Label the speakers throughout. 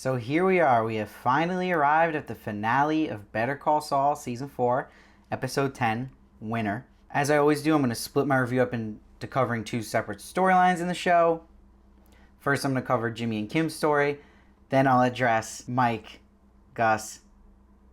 Speaker 1: So here we are. We have finally arrived at the finale of Better Call Saul Season 4, Episode 10, Winner. As I always do, I'm going to split my review up into covering two separate storylines in the show. First, I'm going to cover Jimmy and Kim's story. Then I'll address Mike, Gus,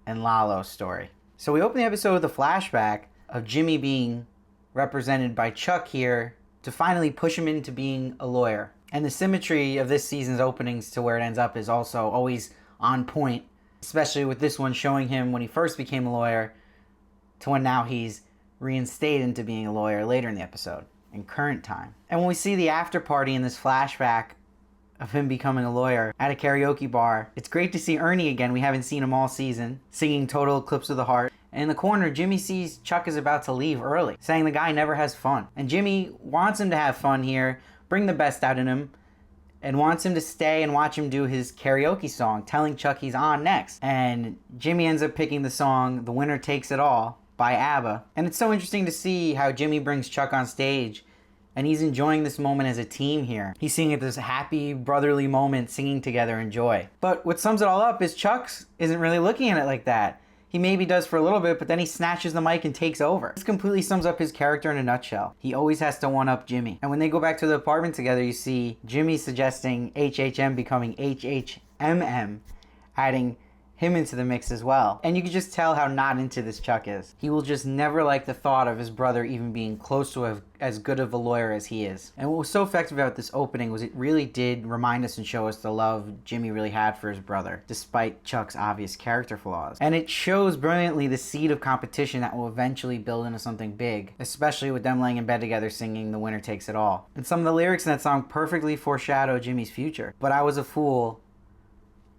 Speaker 1: and Lalo's story. So we open the episode with a flashback of Jimmy being represented by Chuck here to finally push him into being a lawyer. And the symmetry of this season's openings to where it ends up is also always on point, especially with this one showing him when he first became a lawyer to when now he's reinstated into being a lawyer later in the episode, in current time. And when we see the after party in this flashback of him becoming a lawyer at a karaoke bar, it's great to see Ernie again. We haven't seen him all season, singing Total Eclipse of the Heart. And in the corner, Jimmy sees Chuck is about to leave early, saying the guy never has fun. And Jimmy wants him to have fun here, bring the best out in him, and wants him to stay and watch him do his karaoke song, telling Chuck he's on next. And Jimmy ends up picking the song, The Winner Takes It All, by ABBA. And it's so interesting to see how Jimmy brings Chuck on stage, and he's enjoying this moment as a team here. He's seeing it this happy, brotherly moment, singing together in joy. But what sums it all up is Chuck isn't really looking at it like that. He maybe does for a little bit, but then he snatches the mic and takes over. This completely sums up his character in a nutshell. He always has to one-up Jimmy. And when they go back to the apartment together, you see Jimmy suggesting HHM becoming HHMM, adding him into the mix as well. And you can just tell how not into this Chuck is. He will just never like the thought of his brother even being close to as good of a lawyer as he is. And what was so effective about this opening was it really did remind us and show us the love Jimmy really had for his brother, despite Chuck's obvious character flaws. And it shows brilliantly the seed of competition that will eventually build into something big, especially with them laying in bed together singing The Winner Takes It All. And some of the lyrics in that song perfectly foreshadow Jimmy's future. But I was a fool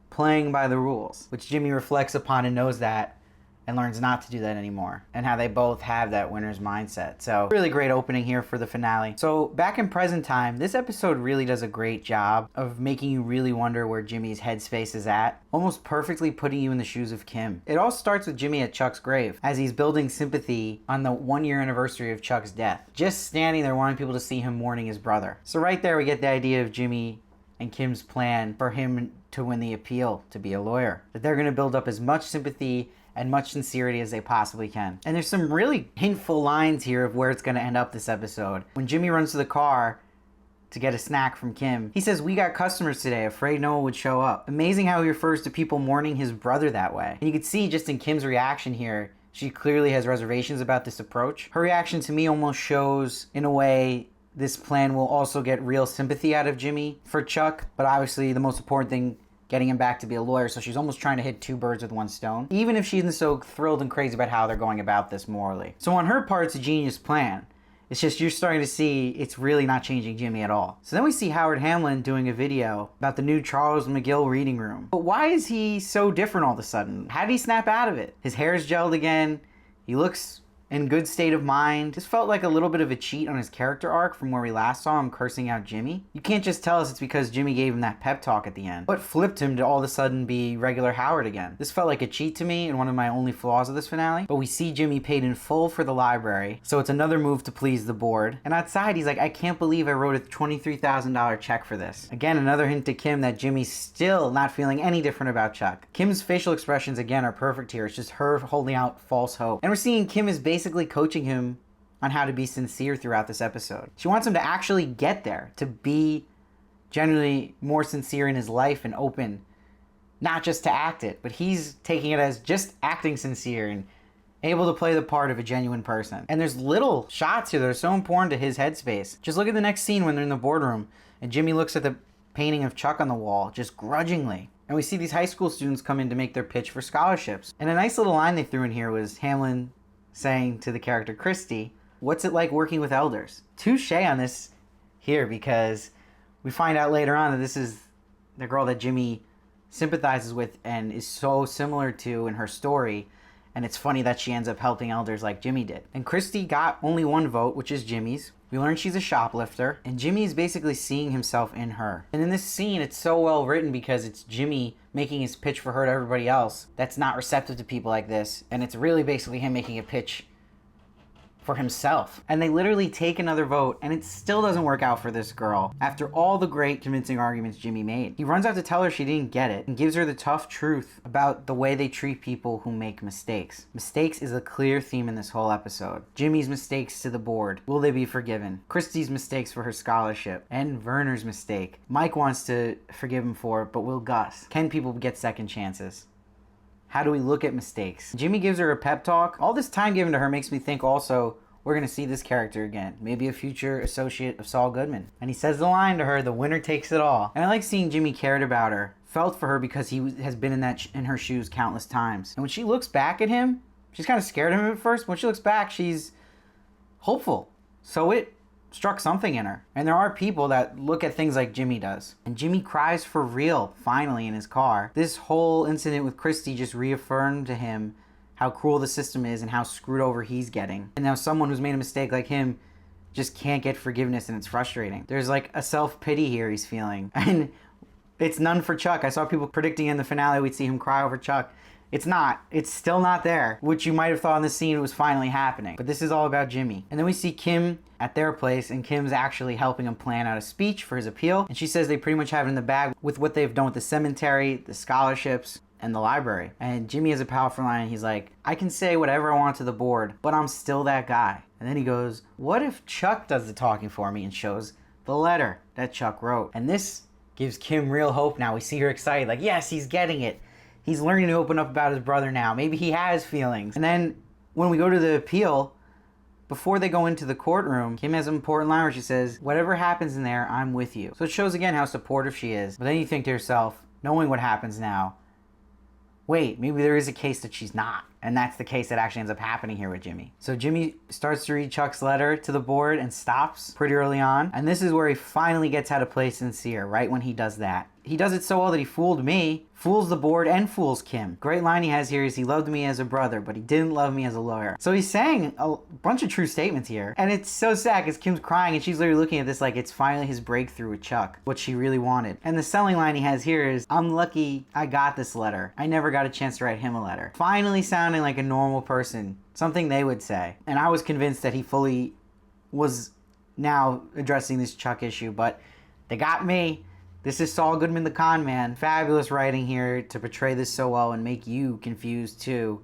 Speaker 1: playing by the rules, which Jimmy reflects upon and knows that and learns not to do that anymore, and how they both have that winner's mindset. So really great opening here for the finale. So back in present time, this episode really does a great job of making you really wonder where Jimmy's headspace is at, almost perfectly putting you in the shoes of Kim. It all starts with Jimmy at Chuck's grave as he's building sympathy on the 1-year anniversary of Chuck's death, just standing there wanting people to see him mourning his brother. So right there we get the idea of Jimmy and Kim's plan for him to win the appeal to be a lawyer. That they're going to build up as much sympathy and much sincerity as they possibly can. And there's some really hintful lines here of where it's going to end up this episode. When Jimmy runs to the car to get a snack from Kim, he says, "We got customers today, afraid no one would show up." Amazing how he refers to people mourning his brother that way. And you can see just in Kim's reaction here, she clearly has reservations about this approach. Her reaction to me almost shows, in a way, this plan will also get real sympathy out of Jimmy for Chuck, but obviously the most important thing, getting him back to be a lawyer, so she's almost trying to hit two birds with one stone, even if she isn't so thrilled and crazy about how they're going about this morally. So on her part, it's a genius plan. It's just you're starting to see it's really not changing Jimmy at all. So then we see Howard Hamlin doing a video about the new Charles McGill reading room. But why is he so different all of a sudden? How did he snap out of it? His hair's gelled again. He looks in good state of mind. This felt like a little bit of a cheat on his character arc from where we last saw him cursing out Jimmy. You can't just tell us it's because Jimmy gave him that pep talk at the end. What flipped him to all of a sudden be regular Howard again? This felt like a cheat to me and one of my only flaws of this finale. But we see Jimmy paid in full for the library, so it's another move to please the board. And outside he's like, "I can't believe I wrote a $23,000 check for this." Again, another hint to Kim that Jimmy's still not feeling any different about Chuck. Kim's facial expressions again are perfect here. It's just her holding out false hope. And we're seeing Kim is basically coaching him on how to be sincere throughout this episode. She wants him to actually get there, to be generally more sincere in his life and open, not just to act it, but he's taking it as just acting sincere and able to play the part of a genuine person. And there's little shots here that are so important to his headspace. Just look at the next scene when they're in the boardroom and Jimmy looks at the painting of Chuck on the wall, just grudgingly. And we see these high school students come in to make their pitch for scholarships. And a nice little line they threw in here was Hamlin saying to the character Christy, "What's it like working with elders?" Touche on this here, because we find out later on that this is the girl that Jimmy sympathizes with and is so similar to in her story. And it's funny that she ends up helping elders like Jimmy did. And Christy got only one vote, which is Jimmy's. We learn she's a shoplifter, and Jimmy is basically seeing himself in her. And in this scene, it's so well written because it's Jimmy making his pitch for her to everybody else that's not receptive to people like this. And it's really basically him making a pitch for himself. And they literally take another vote, and it still doesn't work out for this girl after all the great convincing arguments Jimmy made. He runs out to tell her she didn't get it and gives her the tough truth about the way they treat people who make mistakes. Mistakes is a clear theme in this whole episode. Jimmy's mistakes to the board. Will they be forgiven? Christy's mistakes for her scholarship. And Verner's mistake. Mike wants to forgive him for it, but will Gus? Can people get second chances? How do we look at mistakes? Jimmy gives her a pep talk. All this time given to her makes me think also we're going to see this character again. Maybe a future associate of Saul Goodman. And he says the line to her, the winner takes it all. And I like seeing Jimmy cared about her, felt for her because he has been in her shoes countless times. And when she looks back at him, she's kind of scared of him at first. But when she looks back, she's hopeful. So it struck something in her. And there are people that look at things like Jimmy does. And Jimmy cries for real, finally, in his car. This whole incident with Christy just reaffirmed to him how cruel the system is and how screwed over he's getting. And now someone who's made a mistake like him just can't get forgiveness, and it's frustrating. There's like a self-pity here he's feeling. And it's none for Chuck. I saw people predicting in the finale we'd see him cry over Chuck. It's not. It's still not there, which you might have thought in the scene was finally happening. But this is all about Jimmy. And then we see Kim at their place, and Kim's actually helping him plan out a speech for his appeal. And she says they pretty much have it in the bag with what they've done with the cemetery, the scholarships, and the library. And Jimmy has a powerful line. He's like, I can say whatever I want to the board, but I'm still that guy. And then he goes, what if Chuck does the talking for me, and shows the letter that Chuck wrote. And this gives Kim real hope now. We see her excited, like, yes, he's getting it. He's learning to open up about his brother now. Maybe he has feelings. And then when we go to the appeal, before they go into the courtroom, Kim has an important line where she says, whatever happens in there, I'm with you. So it shows again how supportive she is. But then you think to yourself, knowing what happens now, wait, maybe there is a case that she's not. And that's the case that actually ends up happening here with Jimmy. So Jimmy starts to read Chuck's letter to the board and stops pretty early on. And this is where he finally gets how to play sincere, right when he does that. He does it so well that he fooled me, fools the board, and fools Kim. Great line he has here is, he loved me as a brother, but he didn't love me as a lawyer. So he's saying a bunch of true statements here. And it's so sad because Kim's crying and she's literally looking at this like it's finally his breakthrough with Chuck, what she really wanted. And the selling line he has here is, I'm lucky I got this letter. I never got a chance to write him a letter. Finally sounding like a normal person, something they would say. And I was convinced that he fully was now addressing this Chuck issue, but they got me. This is Saul Goodman, the con man. Fabulous writing here to portray this so well and make you confused too.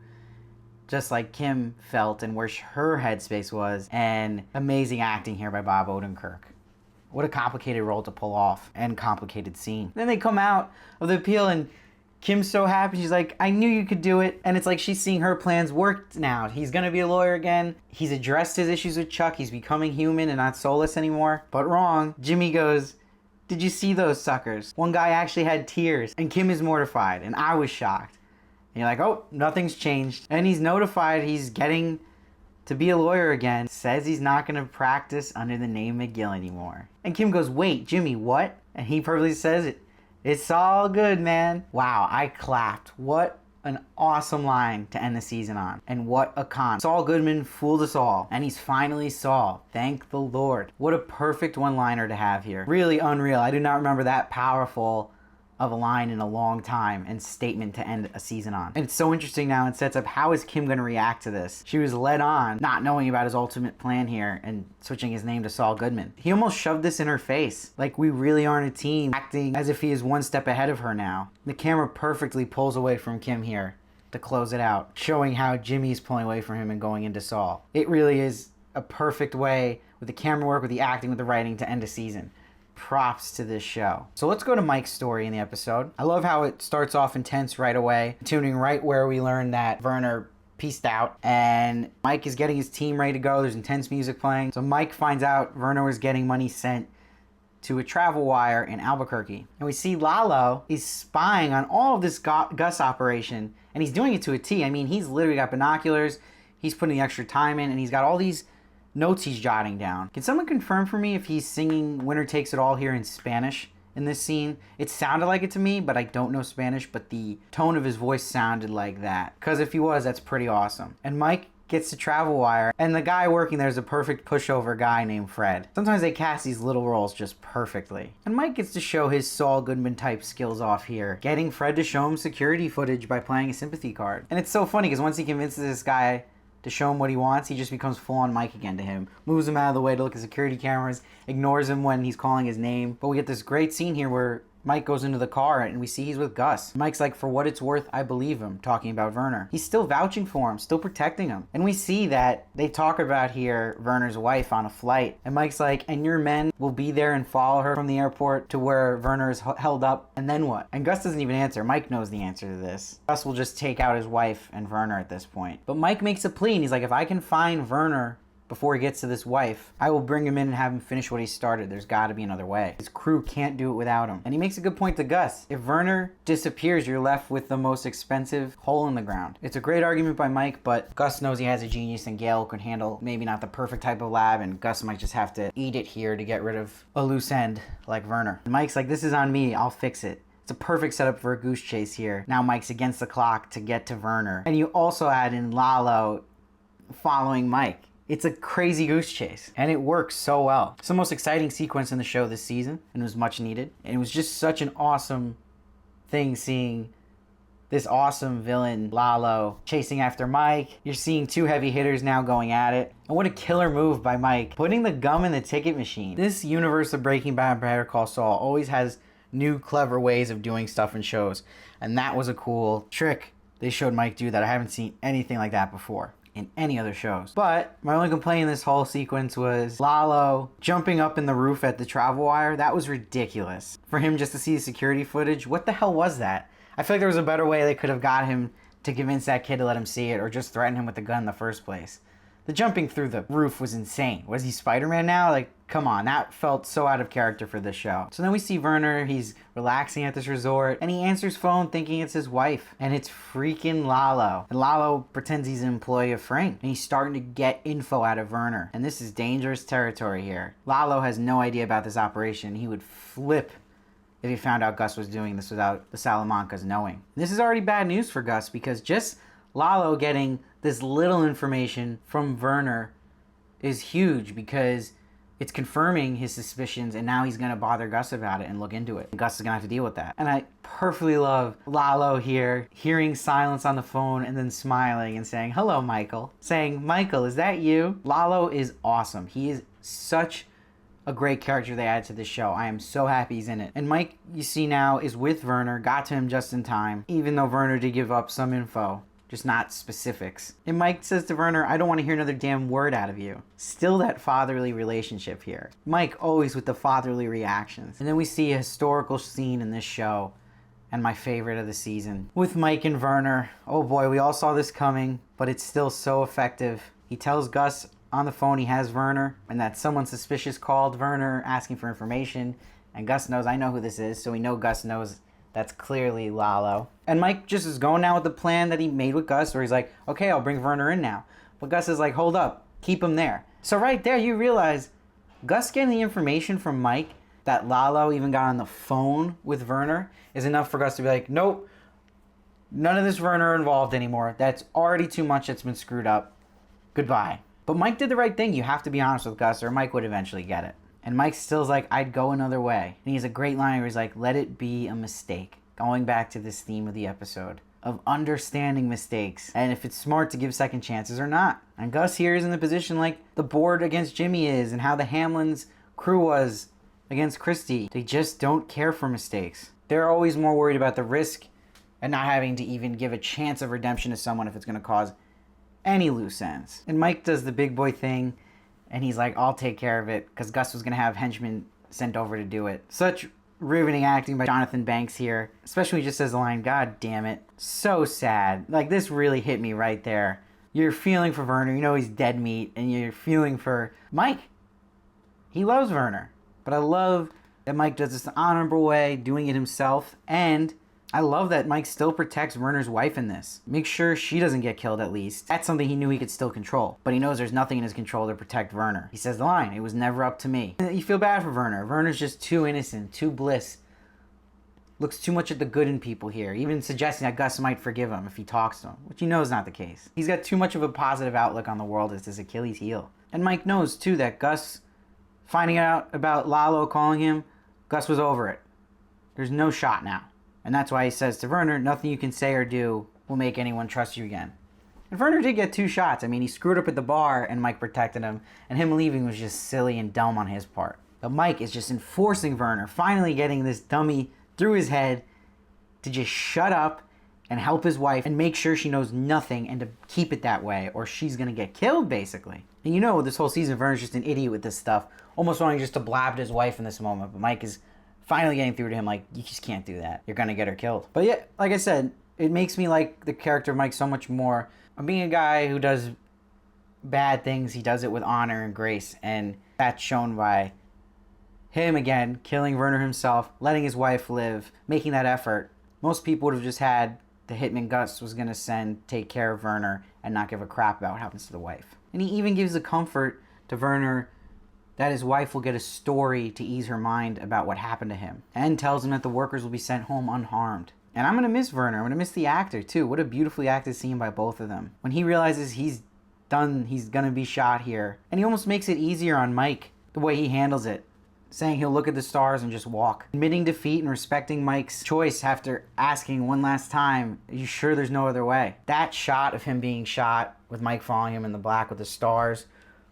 Speaker 1: Just like Kim felt and where her headspace was. And amazing acting here by Bob Odenkirk. What a complicated role to pull off and complicated scene. Then they come out of the appeal and Kim's so happy. She's like, I knew you could do it. And it's like she's seeing her plans worked now. He's going to be a lawyer again. He's addressed his issues with Chuck. He's becoming human and not soulless anymore. But wrong. Jimmy goes, did you see those suckers? One guy actually had tears. And Kim is mortified. And I was shocked. And you're like, oh, nothing's changed. And he's notified he's getting to be a lawyer again. Says he's not going to practice under the name McGill anymore. And Kim goes, wait, Jimmy, what? And he perfectly says it. It's all good, man. Wow, I clapped. What an awesome line to end the season on. And what a con. Saul Goodman fooled us all. And he's finally Saul. Thank the Lord. What a perfect one-liner to have here. Really unreal. I do not remember that powerful of a line in a long time and statement to end a season on. And it's so interesting now. It sets up, how is Kim going to react to this? She was led on, not knowing about his ultimate plan here and switching his name to Saul Goodman. He almost shoved this in her face. Like, we really aren't a team, acting as if he is one step ahead of her now. The camera perfectly pulls away from Kim here to close it out, showing how Jimmy's pulling away from him and going into Saul. It really is a perfect way with the camera work, with the acting, with the writing to end a season. Props to this show. So let's go to Mike's story in the episode. I love how it starts off intense right away, tuning right where we learn that Verner pieced out and Mike is getting his team ready to go. There's intense music playing. So Mike finds out Verner was getting money sent to a travel wire in Albuquerque. And we see Lalo is spying on all of this Gus operation, and he's doing it to a T. I mean, he's literally got binoculars, he's putting the extra time in, and he's got all these notes he's jotting down. Can someone confirm for me if he's singing Winner Takes It All here in Spanish in this scene? It sounded like it to me, but I don't know Spanish, but the tone of his voice sounded like that. Because if he was, that's pretty awesome. And Mike gets to travel wire, and the guy working there is a perfect pushover guy named Fred. Sometimes they cast these little roles just perfectly. And Mike gets to show his Saul Goodman type skills off here, getting Fred to show him security footage by playing a sympathy card. And it's so funny because once he convinces this guy to show him what he wants, he just becomes full-on Mike again to him. Moves him out of the way to look at security cameras, ignores him when he's calling his name. But we get this great scene here where Mike goes into the car and we see he's with Gus. Mike's like, for what it's worth, I believe him, talking about Verner. He's still vouching for him, still protecting him. And we see that they talk about here Verner's wife on a flight. And Mike's like, and your men will be there and follow her from the airport to where Verner is held up, and then what? And Gus doesn't even answer. Mike knows the answer to this. Gus will just take out his wife and Verner at this point. But Mike makes a plea and he's like, if I can find Verner before he gets to this wife, I will bring him in and have him finish what he started. There's got to be another way. His crew can't do it without him. And he makes a good point to Gus. If Verner disappears, you're left with the most expensive hole in the ground. It's a great argument by Mike, but Gus knows he has a genius and Gale can handle maybe not the perfect type of lab, and Gus might just have to eat it here to get rid of a loose end like Verner. And Mike's like, this is on me. I'll fix it. It's a perfect setup for a goose chase here. Now Mike's against the clock to get to Verner. And you also add in Lalo following Mike. It's a crazy goose chase, and it works so well. It's the most exciting sequence in the show this season, and it was much needed. And it was just such an awesome thing seeing this awesome villain, Lalo, chasing after Mike. You're seeing two heavy hitters now going at it. And what a killer move by Mike, putting the gum in the ticket machine. This universe of Breaking Bad and Better Call Saul always has new clever ways of doing stuff in shows, and that was a cool trick they showed Mike do that I haven't seen anything like that before in any other shows. But my only complaint in this whole sequence was Lalo jumping up in the roof at the travel wire. That was ridiculous. For him just to see the security footage, what the hell was that? I feel like there was a better way they could have got him to convince that kid to let him see it, or just threaten him with the gun in the first place. The jumping through the roof was insane. Was he Spider-Man now? Like, come on, that felt so out of character for this show. So then we see Verner, he's relaxing at this resort, and he answers phone thinking it's his wife, and it's freaking Lalo. And Lalo pretends he's an employee of Frank, and he's starting to get info out of Verner. And this is dangerous territory here. Lalo has no idea about this operation. He would flip if he found out Gus was doing this without the Salamancas knowing. This is already bad news for Gus, because just Lalo getting this little information from Verner is huge, because it's confirming his suspicions, and now he's going to bother Gus about it and look into it. Gus is going to have to deal with that. And I perfectly love Lalo here, hearing silence on the phone and then smiling and saying, hello, Michael. Saying, Michael, is that you? Lalo is awesome. He is such a great character they added to this show. I am so happy he's in it. And Mike, you see now, is with Verner, got to him just in time, even though Verner did give up some info, just not specifics. And Mike says to Verner, I don't want to hear another damn word out of you. Still that fatherly relationship here. Mike always with the fatherly reactions. And then we see a historical scene in this show, and my favorite of the season, with Mike and Verner. Oh boy, we all saw this coming, but it's still so effective. He tells Gus on the phone he has Verner, and that someone suspicious called Verner asking for information, and Gus knows, I know who this is, so we know Gus knows that's clearly Lalo. And Mike just is going now with the plan that he made with Gus, where he's like, okay, I'll bring Verner in now. But Gus is like, hold up, keep him there. So right there, you realize Gus getting the information from Mike that Lalo even got on the phone with Verner is enough for Gus to be like, nope, none of this Verner involved anymore. That's already too much that's been screwed up. Goodbye. But Mike did the right thing. You have to be honest with Gus, or Mike would eventually get it. And Mike still's like, I'd go another way. And he has a great line where he's like, let it be a mistake. Going back to this theme of the episode of understanding mistakes, and if it's smart to give second chances or not. And Gus here is in the position like the board against Jimmy is, and how the Hamlin's crew was against Christie. They just don't care for mistakes. They're always more worried about the risk and not having to even give a chance of redemption to someone if it's going to cause any loose ends. And Mike does the big boy thing, and he's like, I'll take care of it, because Gus was going to have henchmen sent over to do it. Such riveting acting by Jonathan Banks here, especially when he just says the line, God damn it. So sad. Like, this really hit me right there. You're feeling for Verner, you know he's dead meat, and you're feeling for Mike. He loves Verner. But I love that Mike does this the honorable way, doing it himself, and I love that Mike still protects Verner's wife in this. Make sure she doesn't get killed at least. That's something he knew he could still control. But he knows there's nothing in his control to protect Verner. He says the line, it was never up to me. And you feel bad for Verner. Verner's just too innocent, too bliss. Looks too much at the good in people here. Even suggesting that Gus might forgive him if he talks to him, which you know is not the case. He's got too much of a positive outlook on the world as his Achilles heel. And Mike knows too that Gus, finding out about Lalo calling him, Gus was over it. There's no shot now. And that's why he says to Verner, nothing you can say or do will make anyone trust you again. And Verner did get 2 shots. I mean, he screwed up at the bar and Mike protected him, and him leaving was just silly and dumb on his part. But Mike is just enforcing Verner, finally getting this dummy through his head to just shut up and help his wife and make sure she knows nothing and to keep it that way or she's going to get killed, basically. And you know, this whole season, Verner's just an idiot with this stuff, almost wanting just to blab to his wife in this moment. But Mike is finally getting through to him like, you just can't do that. You're going to get her killed. But yeah, like I said, it makes me like the character of Mike so much more. I'm being a guy who does bad things. He does it with honor and grace. And that's shown by him, again, killing Verner himself, letting his wife live, making that effort. Most people would have just had the hitman Gus was going to send take care of Verner and not give a crap about what happens to the wife. And he even gives the comfort to Verner that his wife will get a story to ease her mind about what happened to him, and tells him that the workers will be sent home unharmed. And I'm going to miss Verner. I'm going to miss the actor, too. What a beautifully acted scene by both of them. When he realizes he's done, he's going to be shot here. And he almost makes it easier on Mike, the way he handles it. Saying he'll look at the stars and just walk. Admitting defeat and respecting Mike's choice after asking one last time, are you sure there's no other way? That shot of him being shot with Mike following him in the black with the stars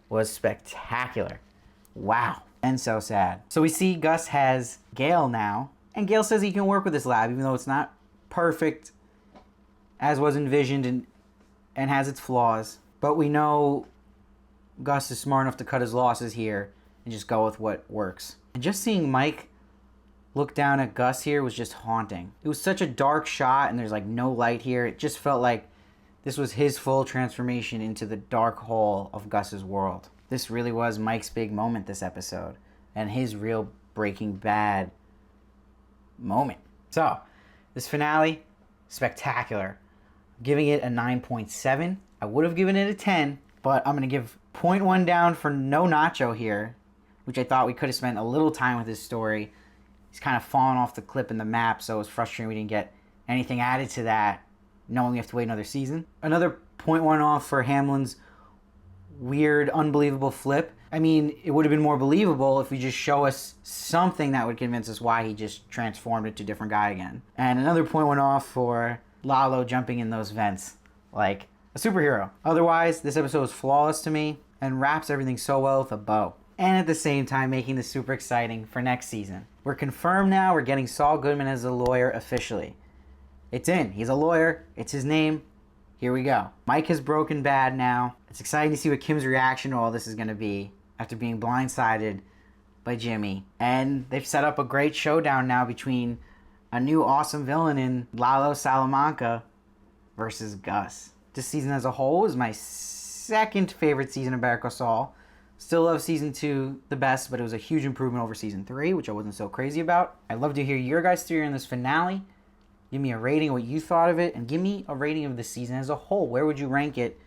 Speaker 1: was spectacular. Wow. And so sad. So we see Gus has Gale now. And Gale says he can work with this lab, even though it's not perfect as was envisioned and has its flaws. But we know Gus is smart enough to cut his losses here and just go with what works. And just seeing Mike look down at Gus here was just haunting. It was such a dark shot and there's like no light here. It just felt like this was his full transformation into the dark hole of Gus's world. This really was Mike's big moment this episode and his real Breaking Bad moment. So, this finale, spectacular. I'm giving it a 9.7. I would have given it a 10, but I'm going to give 0.1 down for no Nacho here, which I thought we could have spent a little time with his story. He's kind of fallen off the clip in the map, so it was frustrating we didn't get anything added to that, knowing we have to wait another season. Another 0.1 off for Hamlin's weird, unbelievable flip. I mean, it would have been more believable if we just show us something that would convince us why he just transformed into a different guy again. And another 0.1 off for Lalo jumping in those vents like a superhero. Otherwise, this episode is flawless to me and wraps everything so well with a bow. And at the same time, making this super exciting for next season. We're confirmed now we're getting Saul Goodman as a lawyer officially. It's in. He's a lawyer. It's his name. Here we go. Mike has broken bad now. It's exciting to see what Kim's reaction to all this is going to be after being blindsided by Jimmy. And they've set up a great showdown now between a new awesome villain in Lalo Salamanca versus Gus. This season as a whole is my second favorite season of Better Call Saul. Still love season 2 the best, but it was a huge improvement over season 3, which I wasn't so crazy about. I'd love to hear your guys' theory on this finale. Give me a rating of what you thought of it, and give me a rating of the season as a whole. Where would you rank it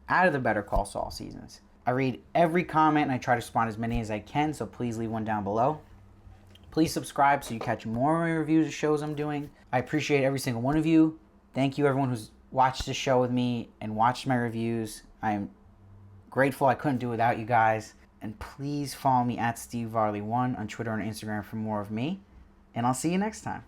Speaker 1: out of the Better Call Saul seasons? I read every comment and I try to respond as many as I can, so please leave one down below. Please subscribe so you catch more of my reviews of shows I'm doing. I appreciate every single one of you. Thank you everyone who's watched this show with me and watched my reviews. I'm grateful I couldn't do it without you guys. And please follow me at SteveVarley1 on Twitter and Instagram for more of me. And I'll see you next time.